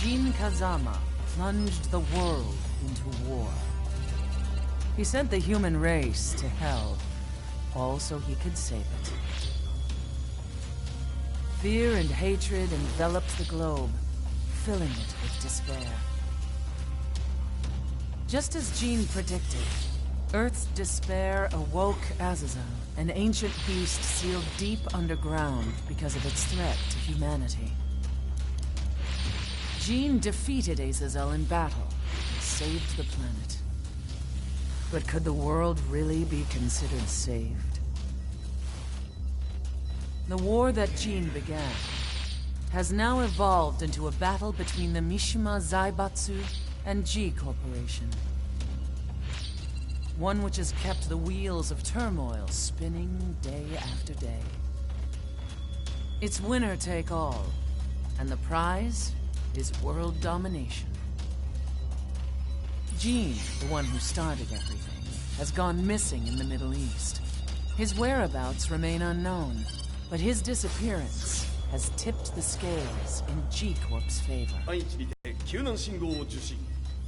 Jin Kazama plunged the world into war. He sent the human race to hell, all so he could save it. Fear and hatred enveloped the globe, filling it with despair. Just as Jin predicted, Earth's despair awoke Azazel, an ancient beast sealed deep underground because of its threat to humanity. Jin defeated Azazel in battle and saved the planet. But could the world really be considered saved? The war that Jin began has now evolved into a battle between the Mishima Zaibatsu and G Corporation. One which has kept the wheels of turmoil spinning day after day. It's winner take all, and the prize is world domination. Jin, the one who started everything, has gone missing in the Middle East. His whereabouts remain unknown, but his disappearance has tipped the scales in G Corp's favor. 救難信号を受信。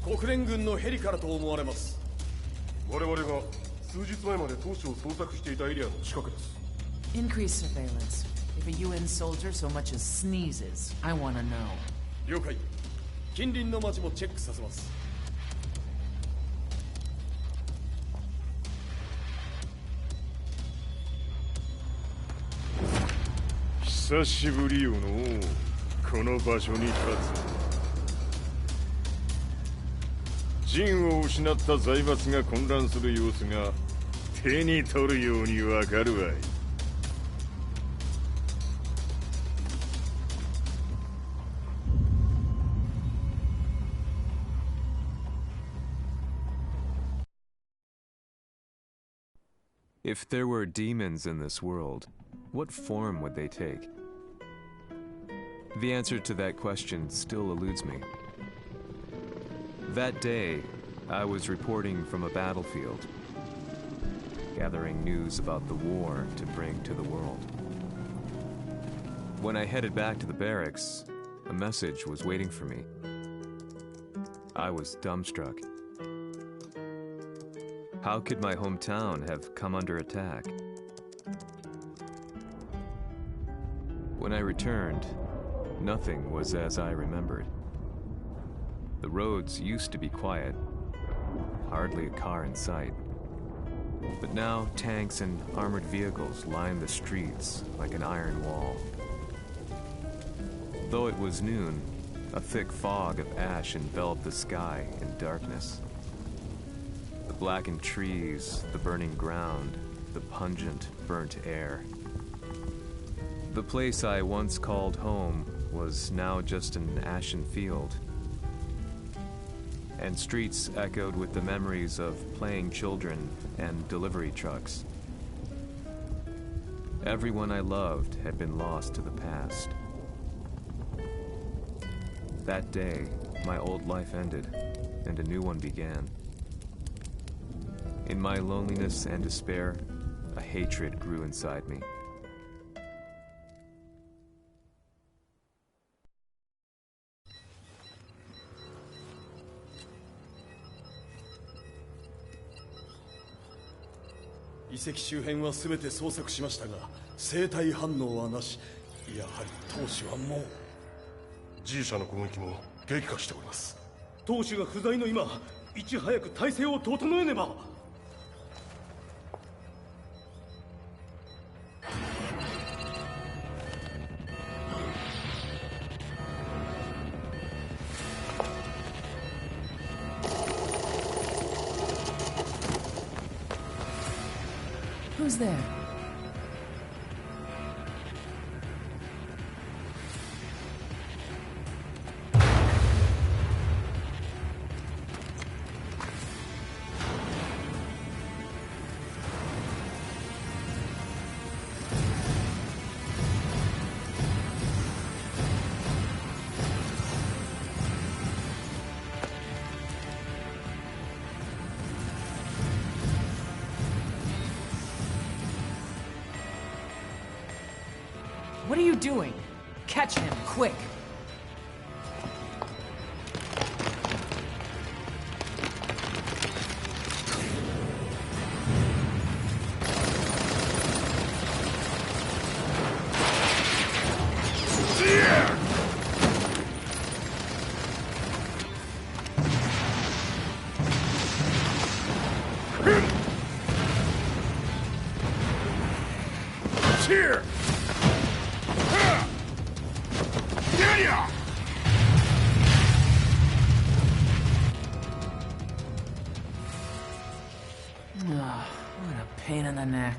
国連軍のヘリからと思われます。我々が数日前まで当初を捜索していたエリアの近くです。Increase surveillance. If a UN soldier so much as sneezes, I want to know. 了解。近隣の町もチェックさせます。久しぶりよのこの場所に立つ。陣を失った財閥が混乱する様子が手に取るようにわかるわい。If there were demons in this world, what form would they take? The answer to that question still eludes me. That day, I was reporting from a battlefield, gathering news about the war to bring to the world. When I headed back to the barracks, a message was waiting for me. I was dumbstruck. How could my hometown have come under attack? When I returned, nothing was as I remembered. The roads used to be quiet, hardly a car in sight. But now tanks and armored vehicles line the streets like an iron wall. Though it was noon, a thick fog of ash enveloped the sky in darkness. The blackened trees, the burning ground, the pungent, burnt air. The place I once called home was now just an ashen field, and streets echoed with the memories of playing children and delivery trucks. Everyone I loved had been lost to the past. That day, my old life ended, and a new one began. In my loneliness and despair, a hatred grew inside me.遺跡周辺は全て捜索しましたが、生体反応はなし。やはり当主はもう。G 社の攻撃も激化しております。当主が不在の今、いち早く体制を整えねば。Who's there? What are you doing? Catch him, quick! Oh, what a pain in the neck.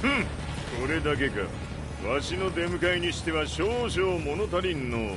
Hmm, これだけか。わしの出迎えにしては少々物足りんの。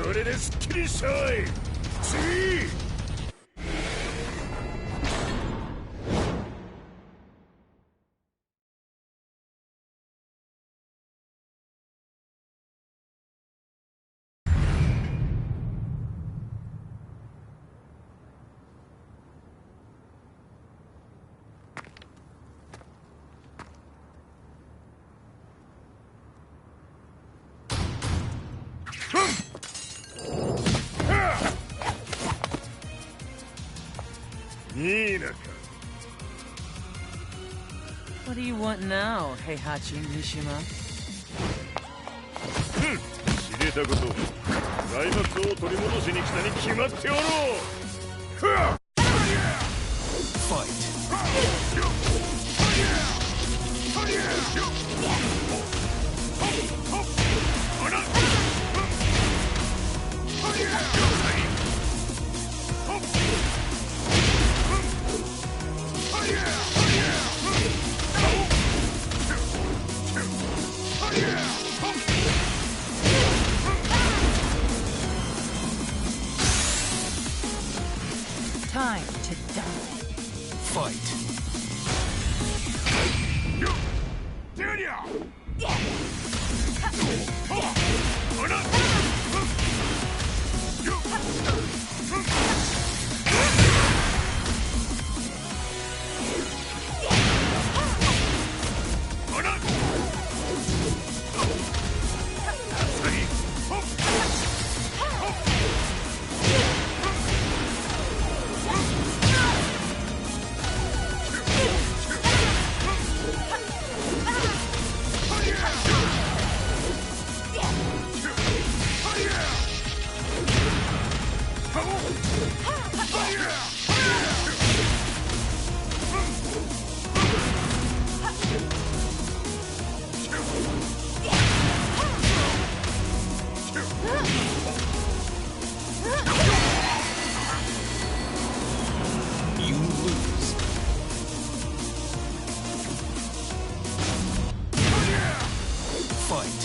これですっきりしたい。次。What do you want now, Heihachi Mishima? 知れたこと。財閥を取り戻しに来たに決まっておろう。Fight. Time to die. Fight. Fight.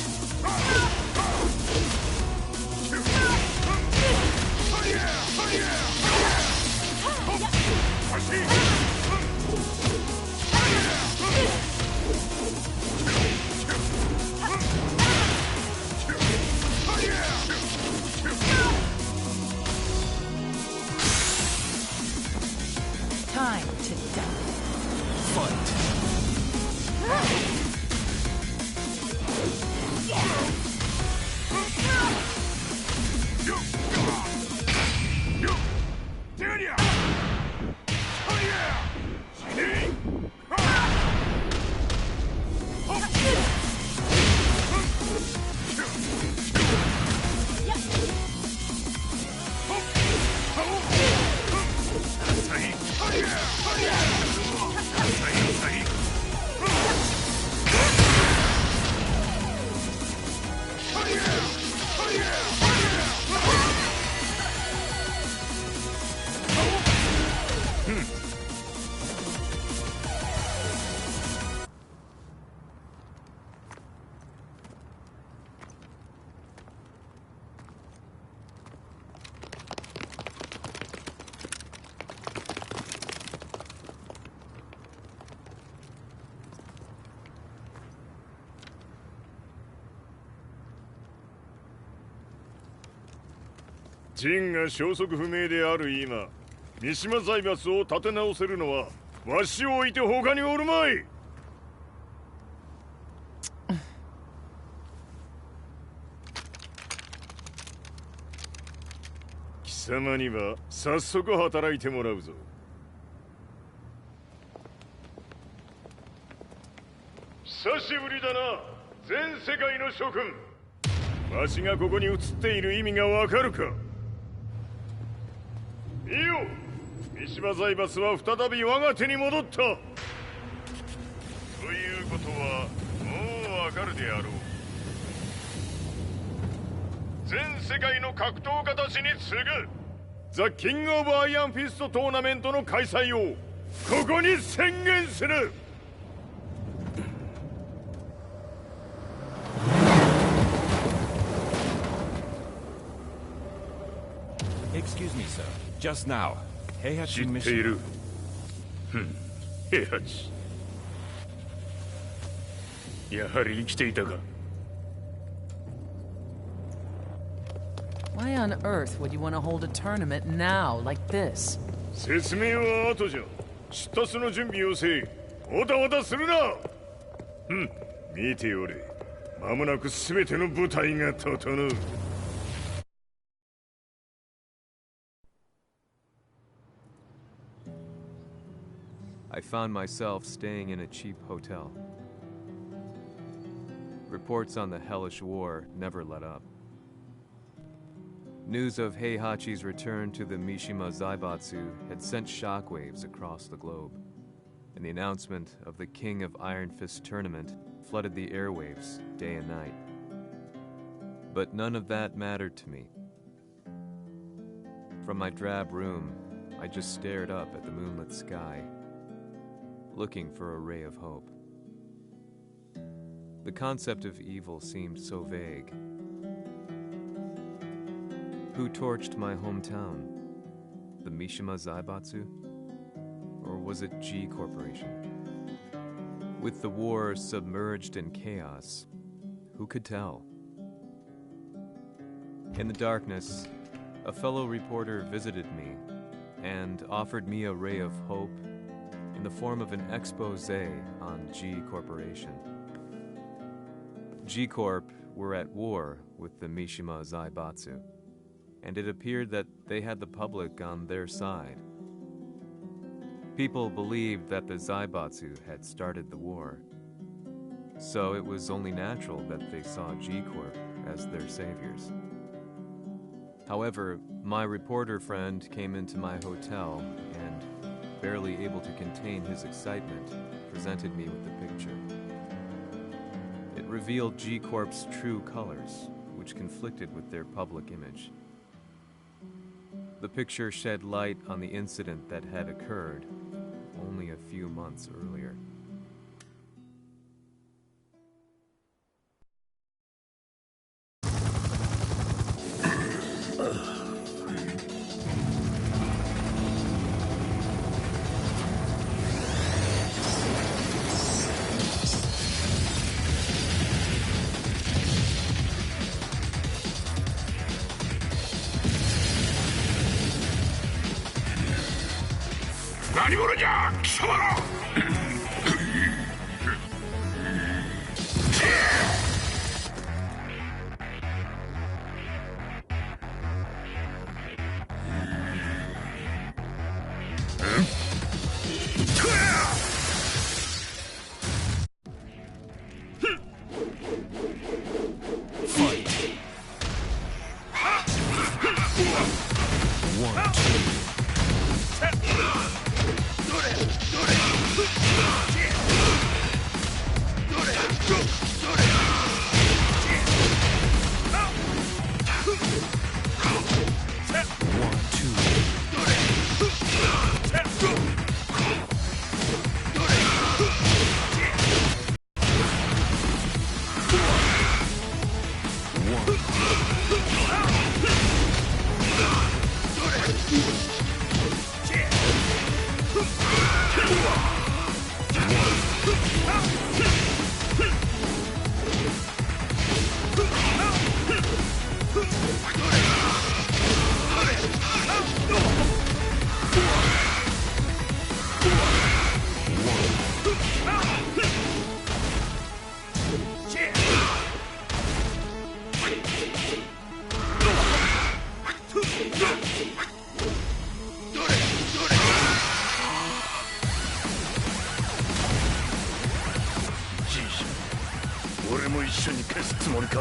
ジンが消息不明である今、三島財閥を立て直せるのはわしを置いて他におるまい。貴様には早速働いてもらうぞ。久しぶりだな、全世界の諸君。わしがここに映っている意味がわかるか。いいよ、三島財閥は再び我が手に戻った。ということはもうわかるであろう。全世界の格闘家たちに次ぐザ・キング・オブ・アイアンフィストトーナメントの開催をここに宣言する。Excuse me, sir. Just now, Heihachi 知っている。平八。やはり生きていたか。Why on earth would you want to hold a tournament now, like this? 説明は後じゃ。出立の準備をせい。おたおたするな。見ておれ。間もなく全ての部隊が整う。I found myself staying in a cheap hotel. Reports on the hellish war never let up. News of Heihachi's return to the Mishima Zaibatsu had sent shockwaves across the globe, and the announcement of the King of Iron Fist tournament flooded the airwaves day and night. But none of that mattered to me. From my drab room, I just stared up at the moonlit sky, looking for a ray of hope. The concept of evil seemed so vague. Who torched my hometown? The Mishima Zaibatsu? Or was it G Corporation? With the war submerged in chaos, who could tell? In the darkness, a fellow reporter visited me and offered me a ray of hope in the form of an expose on G Corporation. G Corp were at war with the Mishima Zaibatsu, and it appeared that they had the public on their side. People believed that the Zaibatsu had started the war, so it was only natural that they saw G Corp as their saviors. However, my reporter friend came into my hotel and, barely able to contain his excitement, presented me with the picture. It revealed G Corp's true colors, which conflicted with their public image. The picture shed light on the incident that had occurred only a few months earlier. 俺も一緒に消すつもりか。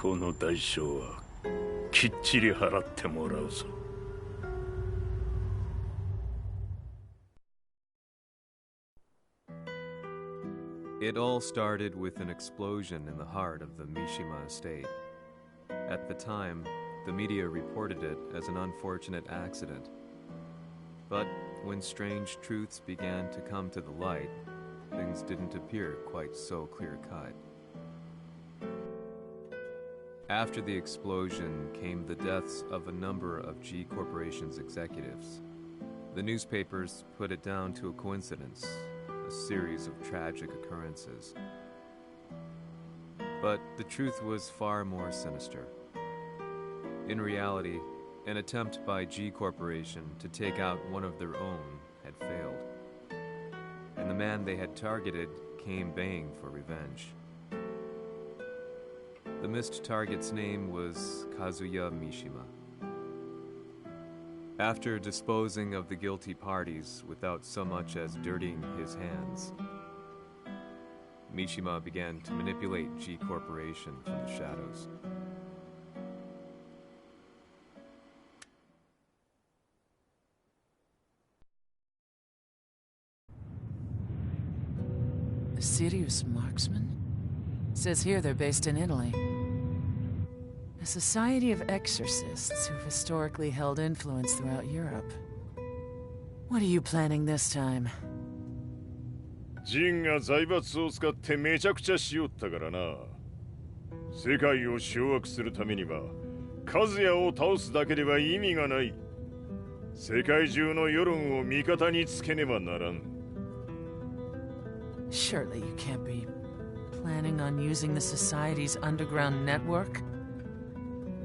この代償はきっちり払ってもらうぞ。It all started with an explosion in the heart of the Mishima estate. At the time, the media reported it as an unfortunate accident. But when strange truths began to come to the light, things didn't appear quite so clear-cut. After the explosion came the deaths of a number of G Corporation's executives. The newspapers put it down to a coincidence, a series of tragic occurrences. But the truth was far more sinister. In reality, an attempt by G Corporation to take out one of their own had failed, and the man they had targeted came baying for revenge. The missed target's name was Kazuya Mishima. After disposing of the guilty parties without so much as dirtying his hands, Mishima began to manipulate G Corporation from the shadows. A serious marksman? Says here they're based in Italy. A society of exorcists who've historically held influence throughout Europe. What are you planning this time? ジンが財閥を使ってめちゃくちゃしよったからな。世界を掌握するためには和也を倒すだけでは意味がない。世界中の世論を味方につけねばならん。 Surely you can't be planning on using the society's underground network?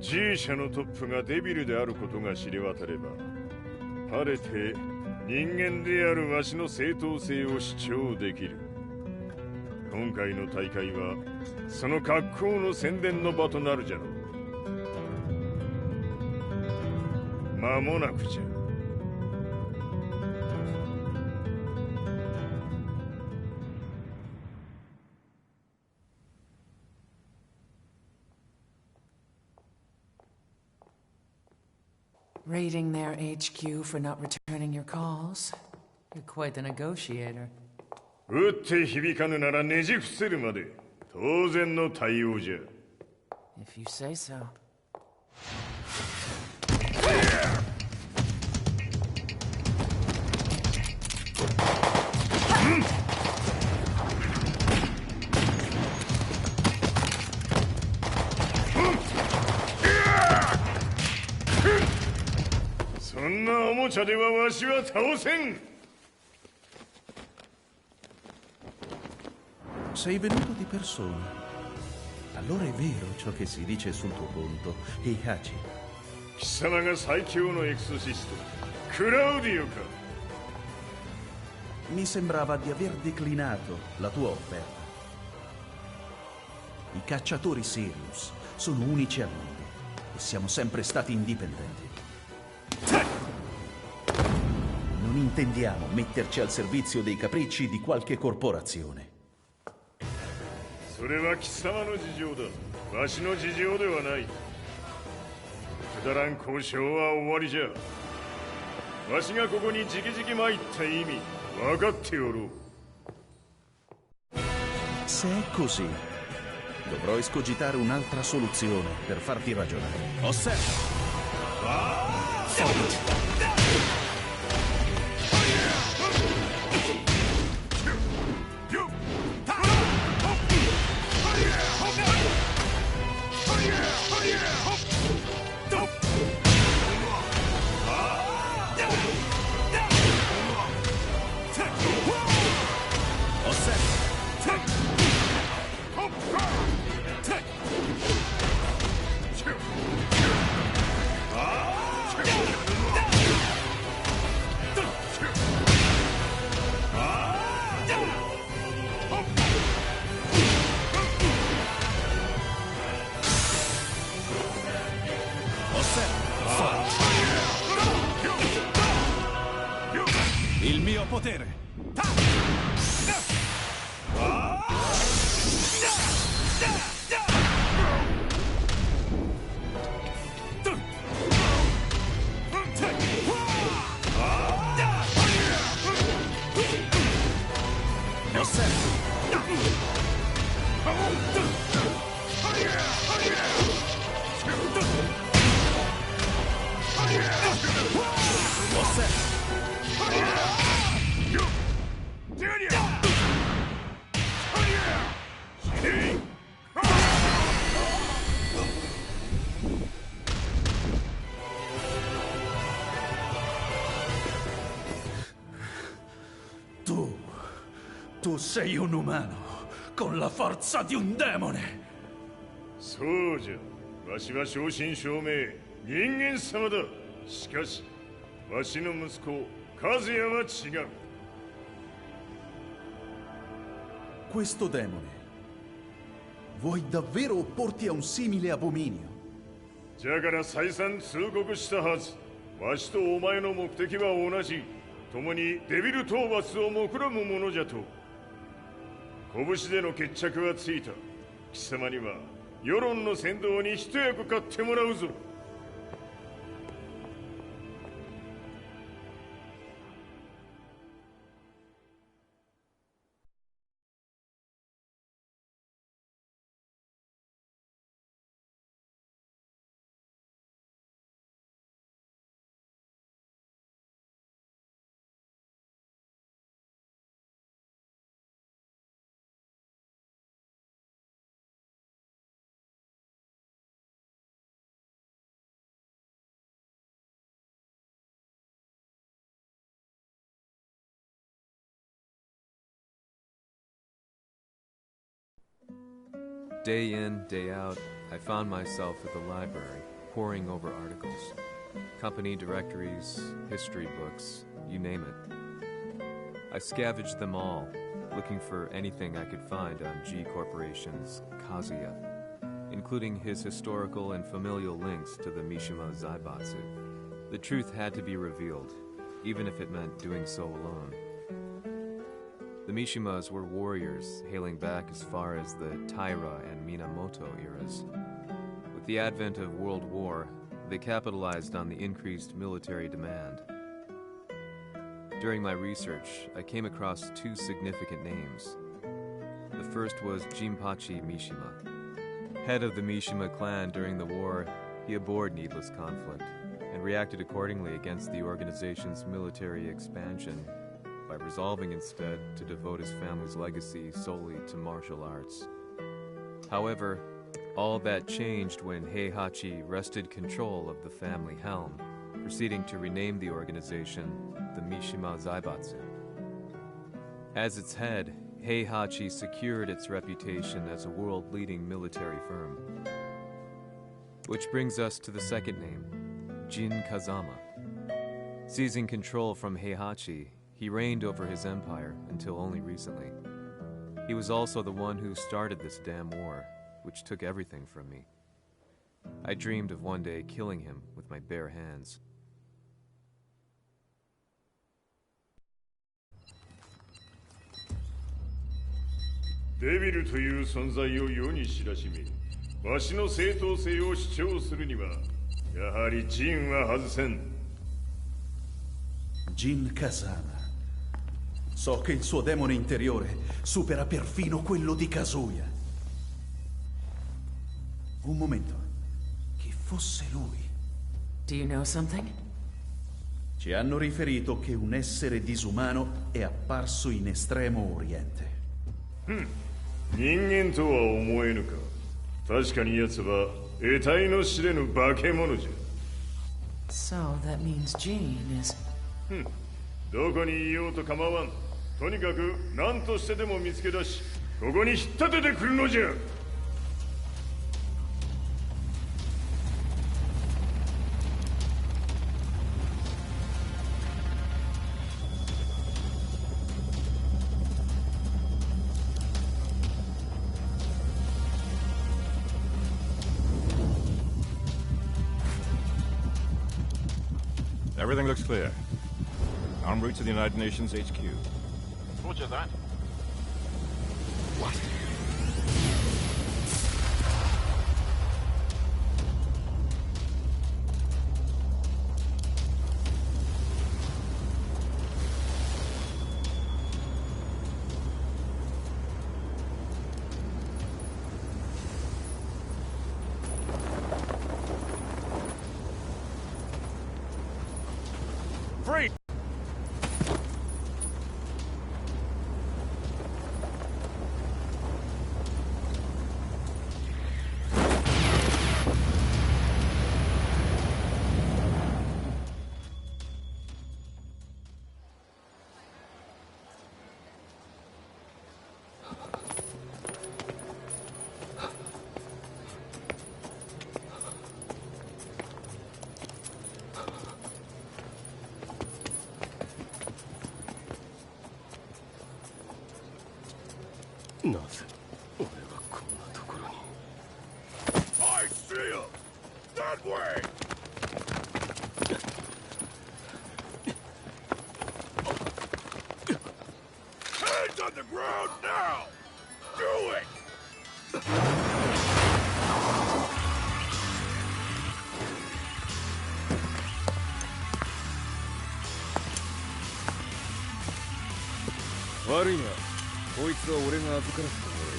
G 社のトップがデビルであることが知れ渡れば、晴れて人間であるわしの正当性を主張できる。今回の大会はその格好の宣伝の場となるじゃろう。間もなくじゃ。Raiding their HQ for not returning your calls. You're quite the negotiator. 撃って響かぬならねじ伏せるまで当然の対応じゃ。 If you say so. そんなおもちゃではわしは倒せん。 Sei venuto di persona. Allora è vero ciò che si dice sul tuo conto, Heihachi. 貴様が最強のエクソシスト、クラウディオか。 Mi sembrava di aver declinato la tua offerta. I cacciatori Sirius sono unici al mondo e siamo sempre stati indipendenti. Non intendiamo metterci al servizio dei capricci di qualche corporazione. それは貴様の事情だ。わしの事情ではない。くだらん交渉は終わりじゃ。わしがここに直々参った意味分かっておろう。 Se è così, dovrò escogitare un'altra soluzione per farti ragionare. Osserva! Il mio potere! Tu sei un umano con la forza di un demone. そうじゃ。わしは正真正銘人間様だ。しかしわしの息子和也は違う。 Questo demone, vuoi davvero opporti a un simile abominio? じゃから再三通告したはず。わしとお前の目的は同じ。共にデビル討伐を目論むものじゃと。拳での決着はついた。貴様には世論の先導に一役買ってもらうぞ。Day in, day out, I found myself at the library, poring over articles. Company directories, history books, you name it. I scavenged them all, looking for anything I could find on G Corporation's Kazuya, including his historical and familial links to the Mishima Zaibatsu. The truth had to be revealed, even if it meant doing so alone. The Mishimas were warriors hailing back as far as the Taira and Minamoto eras. With the advent of World War, they capitalized on the increased military demand. During my research, I came across two significant names. The first was Jinpachi Mishima. Head of the Mishima clan during the war, he abhorred needless conflict and reacted accordingly against the organization's military expansion by resolving instead to devote his family's legacy solely to martial arts. However, all that changed when Heihachi wrested control of the family helm, proceeding to rename the organization the Mishima Zaibatsu. As its head, Heihachi secured its reputation as a world-leading military firm. Which brings us to the second name, Jin Kazama. Seizing control from Heihachi, he reigned over his empire until only recently. He was also the one who started this damn war, which took everything from me. I dreamed of one day killing him with my bare hands. Devil という存在を世に知らしめ、わしの正当性を主張するには、やはりジンは外せん。Jin Kazama. So che il suo demone interiore supera perfino quello di Kazuya. Un momento. Chi fosse lui? Do you know something? Ci hanno riferito che un essere disumano è apparso in Estremo Oriente. 人間とは思えぬか。確かに奴は得体の知れぬ化け物じゃ。So that means Jean is... どこにいようと構わん。とにかく何としてでも見つけ出し、ここに引っ立ててくるのじゃ。Everything looks clear. En route to the United Nations HQ. Roger that. What? Free! I see him! That way! Hands on the ground now! Do it!悪いな。こいつは俺が預からせてもらう。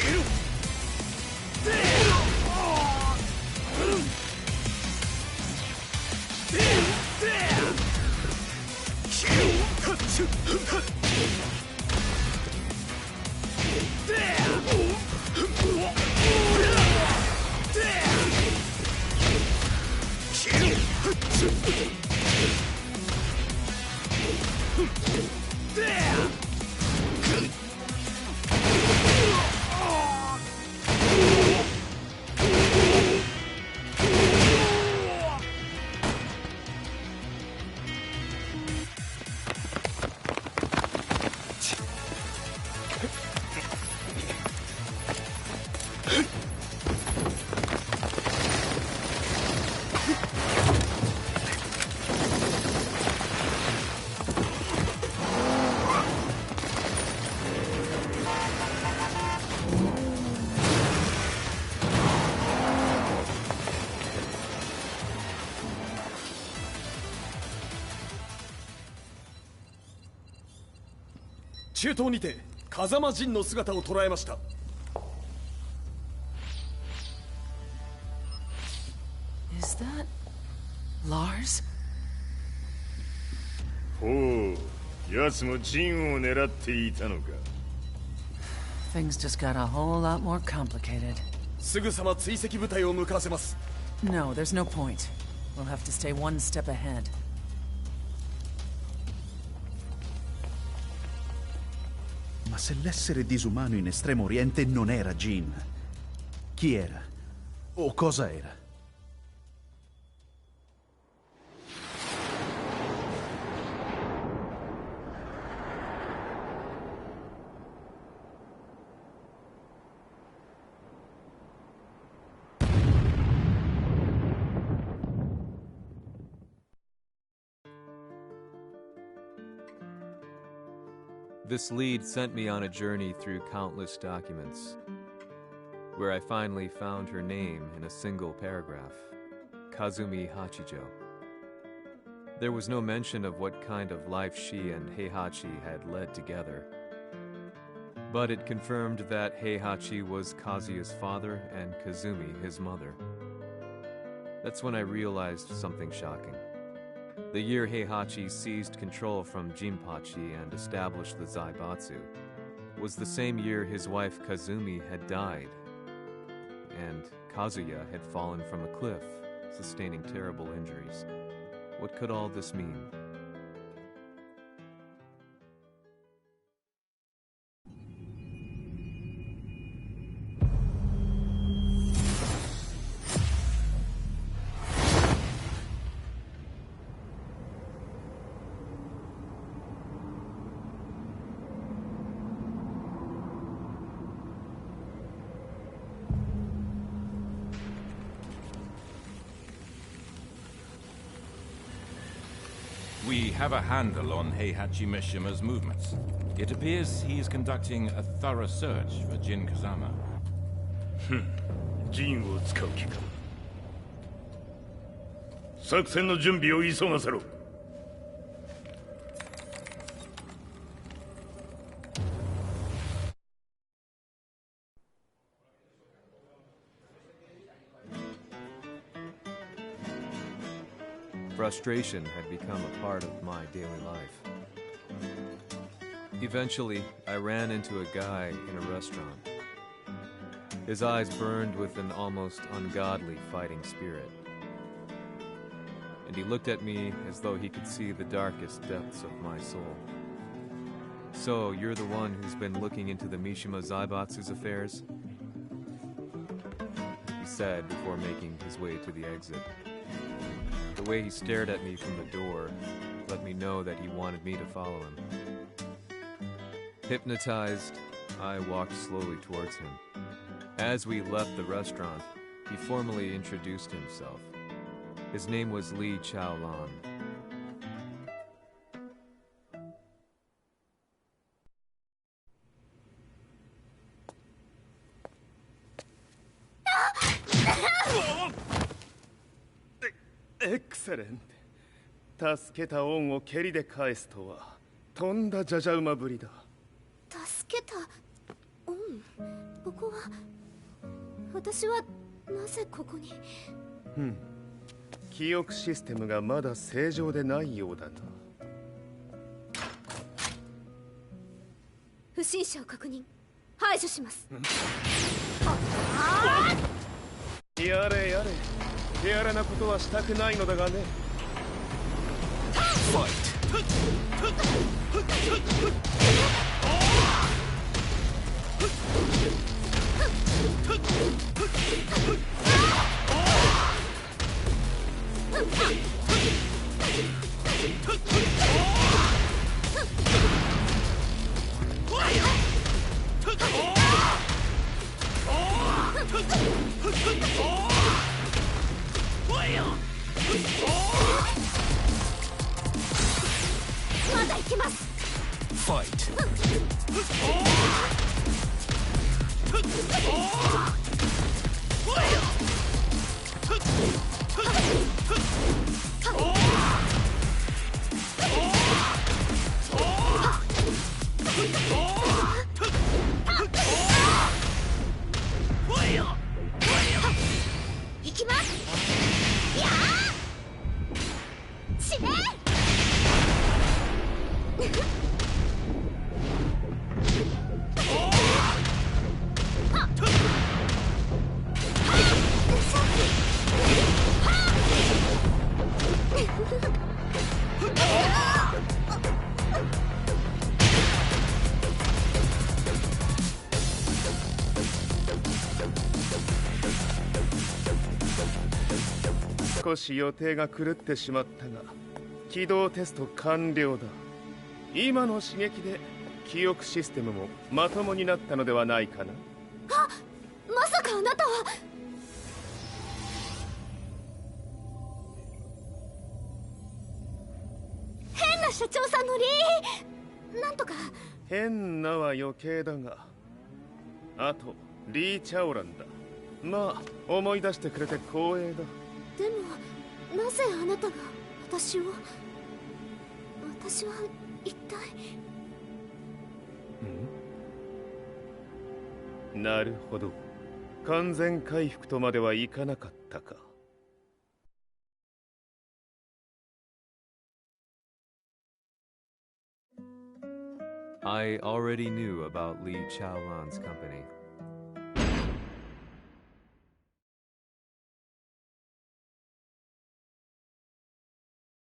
Kill! 中東にて風間陣の姿を捉えました。Is that Lars? ほう、奴も陣を狙っていたのか。Things just got a whole lot more complicated. すぐさま追跡部隊を向かわせます。No, there's no point. We'll have to stay one step ahead. Ma se l'essere disumano in Estremo Oriente non era Jin, chi era? O cosa era? This lead sent me on a journey through countless documents, where I finally found her name in a single paragraph, Kazumi Hachijo. There was no mention of what kind of life she and Heihachi had led together, but it confirmed that Heihachi was Kazuya's father and Kazumi his mother. That's when I realized something shocking. The year Heihachi seized control from Jinpachi and established the Zaibatsu was the same year his wife Kazumi had died, and Kazuya had fallen from a cliff, sustaining terrible injuries. What could all this mean? We have a handle on Heihachi Mishima's movements. It appears he is conducting a thorough search for Jin Kazama. 陣を使う気か。作戦の準備を急がせろ。Frustration had become a part of my daily life. Eventually, I ran into a guy in a restaurant. His eyes burned with an almost ungodly fighting spirit. And he looked at me as though he could see the darkest depths of my soul. So, you're the one who's been looking into the Mishima Zaibatsu's affairs? He said before making his way to the exit. The way he stared at me from the door let me know that he wanted me to follow him. Hypnotized, I walked slowly towards him. As we left the restaurant, he formally introduced himself. His name was Li Chaolan. Excellent. 助けた恩を蹴りで返すとはとんだじゃじゃ馬ぶりだ。助けた恩？ここは私はなぜここに？記憶システムがまだ正常でないようだな。不審者を確認排除します。やれやれ、手荒なことはしたくないのだがね。ファイト。まだ行けます。ファイト。行きます。やー死ね。少し予定が狂ってしまったが、起動テスト完了だ。今の刺激で記憶システムもまともになったのではないかな。あ、まさかあなたは。変な社長さんのなんとか。変なは余計だが、あとリー・チャオランだ。まあ思い出してくれて光栄だ。でもなぜあなたが私は一体。なるほど、完全回復とまではいかなかったか。I already knew about Li Chaolan's company.